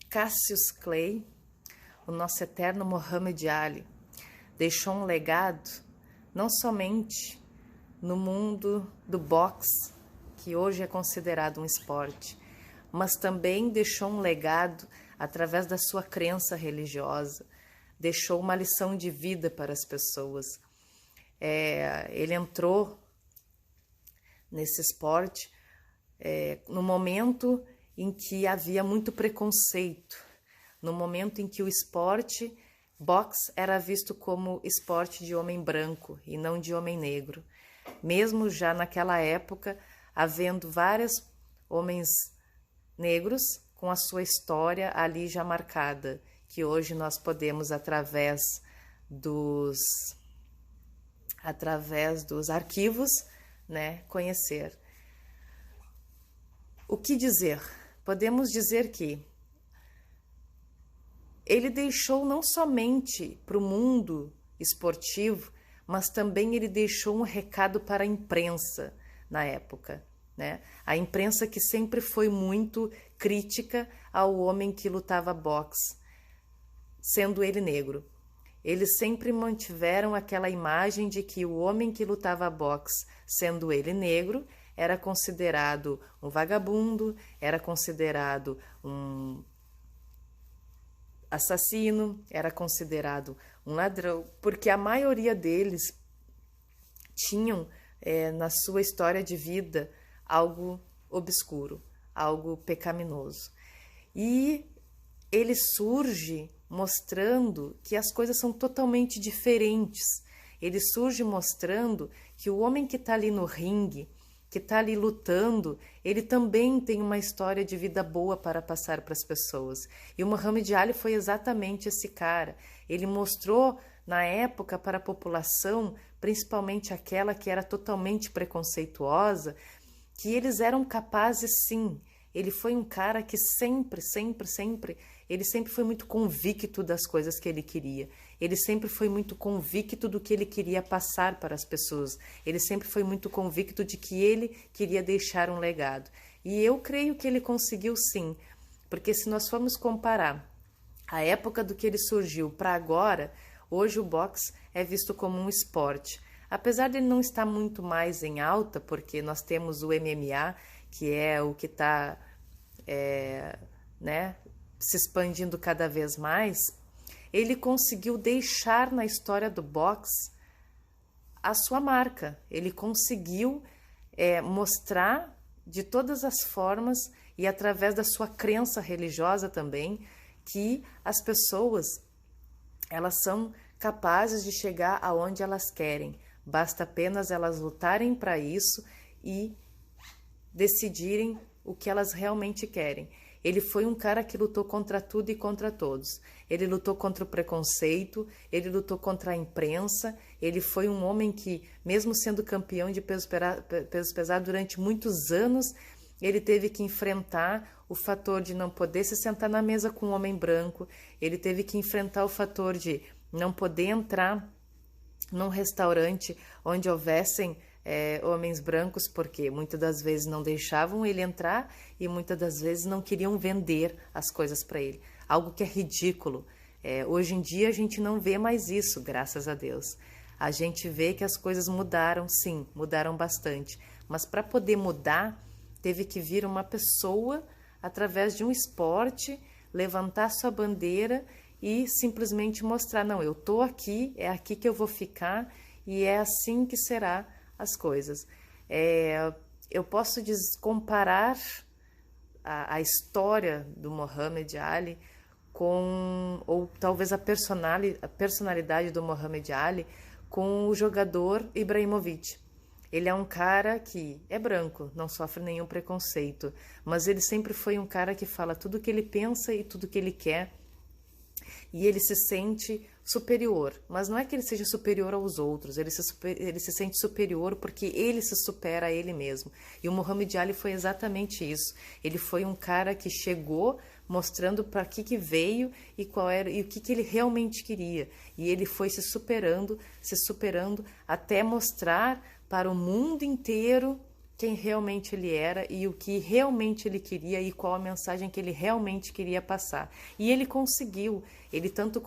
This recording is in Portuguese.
Cassius Clay, o nosso eterno Muhammad Ali, deixou um legado não somente no mundo do boxe, que hoje é considerado um esporte, mas também deixou um legado através da sua crença religiosa, deixou uma lição de vida para as pessoas. Ele entrou nesse esporte no momento em que havia muito preconceito, no momento em que o esporte boxe era visto como esporte de homem branco e não de homem negro. Mesmo já naquela época, havendo vários homens negros com a sua história ali já marcada, que hoje nós podemos, através dos arquivos, né, conhecer. O que dizer? Podemos dizer que ele deixou não somente para o mundo esportivo, mas também ele deixou um recado para a imprensa na época, né? A imprensa que sempre foi muito crítica ao homem que lutava boxe, sendo ele negro. Eles sempre mantiveram aquela imagem de que o homem que lutava boxe, sendo ele negro, era considerado um vagabundo, era considerado um assassino, era considerado um ladrão, porque a maioria deles tinham na sua história de vida algo obscuro, algo pecaminoso. E ele surge mostrando que as coisas são totalmente diferentes. Ele surge mostrando que o homem que está ali no ringue, que está ali lutando, ele também tem uma história de vida boa para passar para as pessoas. E o Muhammad Ali foi exatamente esse cara. Ele mostrou na época para a população, principalmente aquela que era totalmente preconceituosa, que eles eram capazes sim. Ele foi um cara que sempre foi muito convicto das coisas que ele queria. Ele sempre foi muito convicto do que ele queria passar para as pessoas. Ele sempre foi muito convicto de que ele queria deixar um legado. E eu creio que ele conseguiu sim, porque se nós formos comparar a época do que ele surgiu para agora, hoje o boxe é visto como um esporte. Apesar de ele não estar muito mais em alta, porque nós temos o MMA, que é o que está se expandindo cada vez mais, ele conseguiu deixar na história do boxe a sua marca. Ele conseguiu mostrar de todas as formas e através da sua crença religiosa também, que as pessoas elas são capazes de chegar aonde elas querem. Basta apenas elas lutarem para isso e decidirem o que elas realmente querem. Ele foi um cara que lutou contra tudo e contra todos. Ele lutou contra o preconceito, ele lutou contra a imprensa, ele foi um homem que, mesmo sendo campeão de peso pesado durante muitos anos, ele teve que enfrentar o fator de não poder se sentar na mesa com um homem branco, ele teve que enfrentar o fator de não poder entrar num restaurante onde houvessem homens brancos, porque muitas das vezes não deixavam ele entrar e muitas das vezes não queriam vender as coisas para ele. Algo que é ridículo. Hoje em dia a gente não vê mais isso, graças a Deus. A gente vê que as coisas mudaram, sim, mudaram bastante. Mas para poder mudar, teve que vir uma pessoa, através de um esporte, levantar sua bandeira e simplesmente mostrar, não, eu estou aqui, é aqui que eu vou ficar e é assim que será as coisas. Eu posso comparar a história do Muhammad Ali ou talvez a personalidade do Muhammad Ali com o jogador Ibrahimovic. Ele é um cara que é branco, não sofre nenhum preconceito, mas ele sempre foi um cara que fala tudo o que ele pensa e tudo o que ele quer, e ele se sente superior, mas não é que ele seja superior aos outros, ele se sente superior porque ele se supera a ele mesmo. E o Muhammad Ali foi exatamente isso. Ele foi um cara que chegou mostrando para que veio e qual era e o que ele realmente queria. E ele foi se superando até mostrar para o mundo inteiro quem realmente ele era e o que realmente ele queria e qual a mensagem que ele realmente queria passar. E ele conseguiu, ele tanto